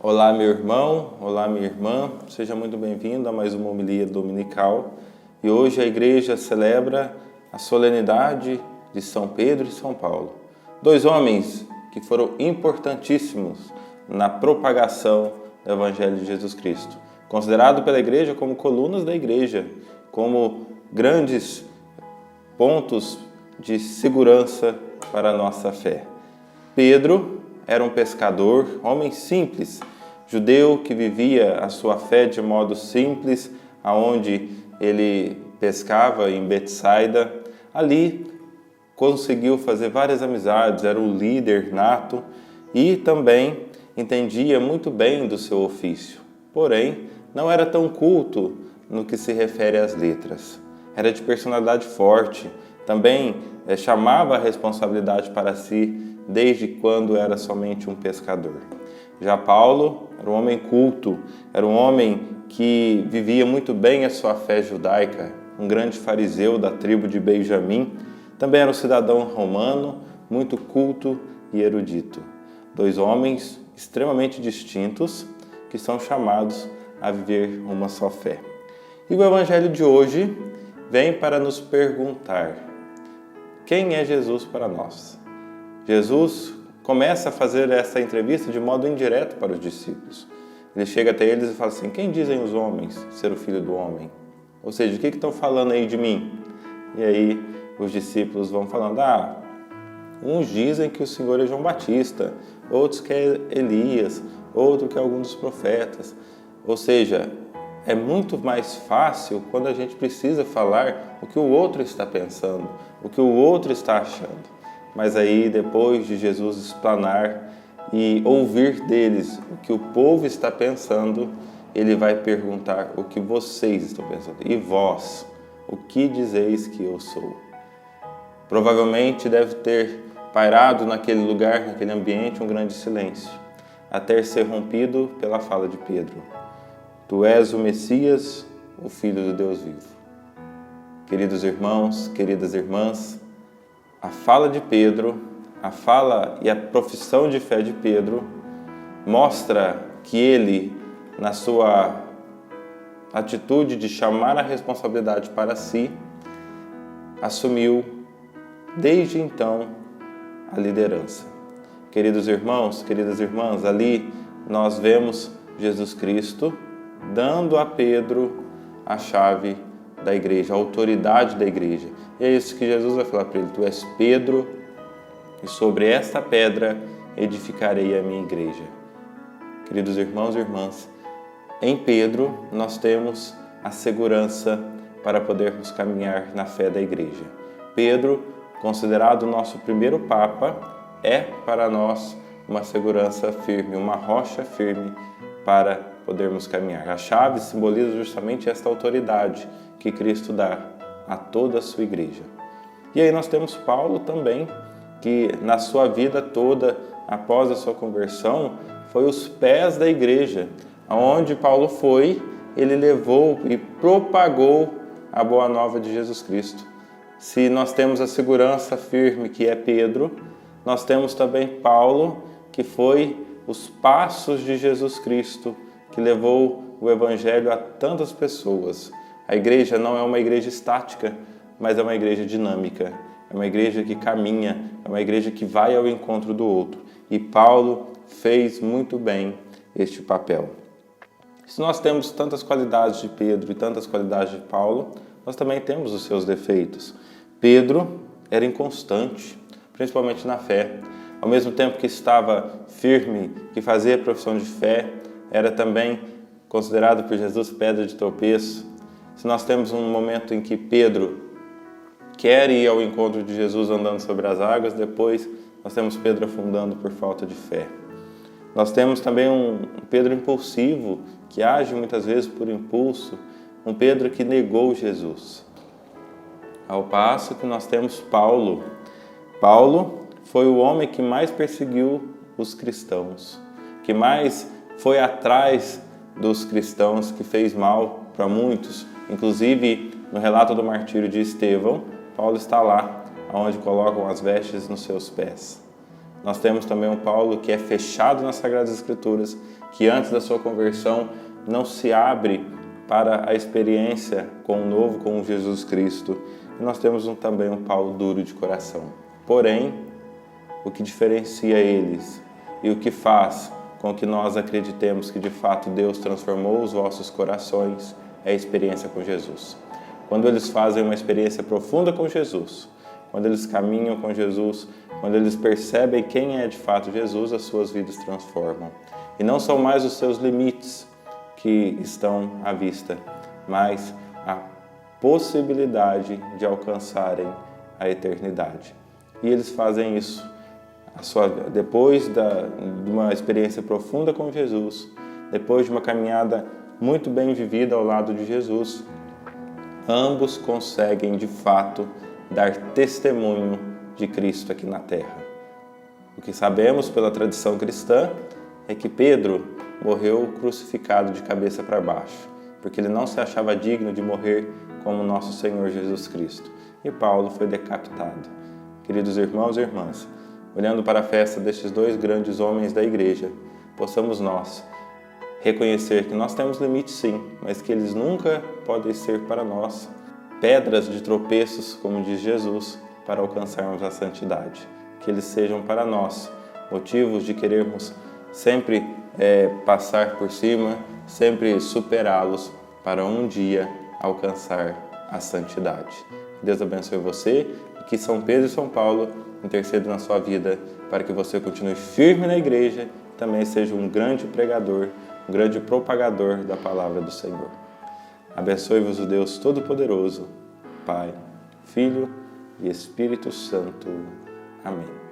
Olá, meu irmão, olá, minha irmã, seja muito bem-vindo a mais uma homilia dominical. E hoje a igreja celebra a solenidade de São Pedro e São Paulo, dois homens que foram importantíssimos na propagação do Evangelho de Jesus Cristo, considerado pela igreja como colunas da igreja, como grandes pontos de segurança para a nossa fé. Pedro era um pescador, homem simples, judeu que vivia a sua fé de modo simples, aonde ele pescava em Betsaida. Ali conseguiu fazer várias amizades, era um líder nato e também entendia muito bem do seu ofício. Porém, não era tão culto no que se refere às letras. Era de personalidade forte, também chamava a responsabilidade para si desde quando era somente um pescador. Já Paulo era um homem culto, era um homem que vivia muito bem a sua fé judaica, um grande fariseu da tribo de Benjamim, também era um cidadão romano, muito culto e erudito. Dois homens extremamente distintos que são chamados a viver uma só fé. E o Evangelho de hoje vem para nos perguntar: quem é Jesus para nós? Jesus começa a fazer essa entrevista de modo indireto para os discípulos. Ele chega até eles e fala assim: quem dizem os homens ser o Filho do Homem? Ou seja, o que estão falando aí de mim? E aí os discípulos vão falando: uns dizem que o Senhor é João Batista, outros que é Elias, outro que é algum dos profetas. Ou seja, é muito mais fácil quando a gente precisa falar o que o outro está pensando, o que o outro está achando. Mas aí, depois de Jesus explanar e ouvir deles o que o povo está pensando, ele vai perguntar o que vocês estão pensando. E vós, o que dizeis que eu sou? Provavelmente deve ter pairado naquele lugar, naquele ambiente, um grande silêncio, até ser rompido pela fala de Pedro: Tu és o Messias, o Filho do Deus vivo. Queridos irmãos, queridas irmãs, a fala de Pedro, a fala e a profissão de fé de Pedro mostra que ele, na sua atitude de chamar a responsabilidade para si, assumiu desde então a liderança. Queridos irmãos, queridas irmãs, ali nós vemos Jesus Cristo dando a Pedro a chave da igreja, a autoridade da igreja. E é isso que Jesus vai falar para ele: Tu és Pedro, e sobre esta pedra edificarei a minha igreja. Queridos irmãos e irmãs, em Pedro nós temos a segurança para podermos caminhar na fé da igreja. Pedro, considerado o nosso primeiro Papa, é para nós uma segurança firme, uma rocha firme para podermos caminhar. A chave simboliza justamente esta autoridade que Cristo dá a toda a sua igreja. E aí nós temos Paulo também, que na sua vida toda, após a sua conversão, foi os pés da igreja. Aonde Paulo foi, ele levou e propagou a boa nova de Jesus Cristo. Se nós temos a segurança firme que é Pedro, nós temos também Paulo, que foi os passos de Jesus Cristo, que levou o Evangelho a tantas pessoas. A igreja não é uma igreja estática, mas é uma igreja dinâmica. É uma igreja que caminha, é uma igreja que vai ao encontro do outro. E Paulo fez muito bem este papel. Se nós temos tantas qualidades de Pedro e tantas qualidades de Paulo, nós também temos os seus defeitos. Pedro era inconstante, principalmente na fé. Ao mesmo tempo que estava firme, que fazia a profissão de fé, era também considerado por Jesus pedra de tropeço. Se nós temos um momento em que Pedro quer ir ao encontro de Jesus andando sobre as águas, depois nós temos Pedro afundando por falta de fé. Nós temos também um Pedro impulsivo, que age muitas vezes por impulso, um Pedro que negou Jesus. Ao passo que nós temos Paulo. Paulo foi o homem que mais perseguiu os cristãos, que mais foi atrás dos cristãos, que fez mal para muitos. Inclusive, no relato do martírio de Estevão, Paulo está lá, onde colocam as vestes nos seus pés. Nós temos também um Paulo que é fechado nas Sagradas Escrituras, que antes da sua conversão não se abre para a experiência com o novo, com Jesus Cristo. E nós temos também um Paulo duro de coração. Porém, o que diferencia eles e o que faz com que nós acreditemos que de fato Deus transformou os vossos corações é a experiência com Jesus. Quando eles fazem uma experiência profunda com Jesus, quando eles caminham com Jesus, quando eles percebem quem é de fato Jesus, as suas vidas transformam. E não são mais os seus limites que estão à vista, mas a possibilidade de alcançarem a eternidade. E eles fazem isso depois de uma experiência profunda com Jesus, depois de uma caminhada muito bem vivida ao lado de Jesus, ambos conseguem de fato dar testemunho de Cristo aqui na terra. O que sabemos pela tradição cristã é que Pedro morreu crucificado de cabeça para baixo, porque ele não se achava digno de morrer como nosso Senhor Jesus Cristo. E Paulo foi decapitado. Queridos irmãos e irmãs, olhando para a festa destes dois grandes homens da igreja, possamos nós reconhecer que nós temos limites sim, mas que eles nunca podem ser para nós pedras de tropeços, como diz Jesus, para alcançarmos a santidade. Que eles sejam para nós motivos de querermos sempre passar por cima, sempre superá-los para um dia alcançar a santidade. Deus abençoe você e que São Pedro e São Paulo intercedam na sua vida para que você continue firme na igreja e também seja um grande pregador, um grande propagador da palavra do Senhor. Abençoe-vos o Deus Todo-Poderoso, Pai, Filho e Espírito Santo. Amém.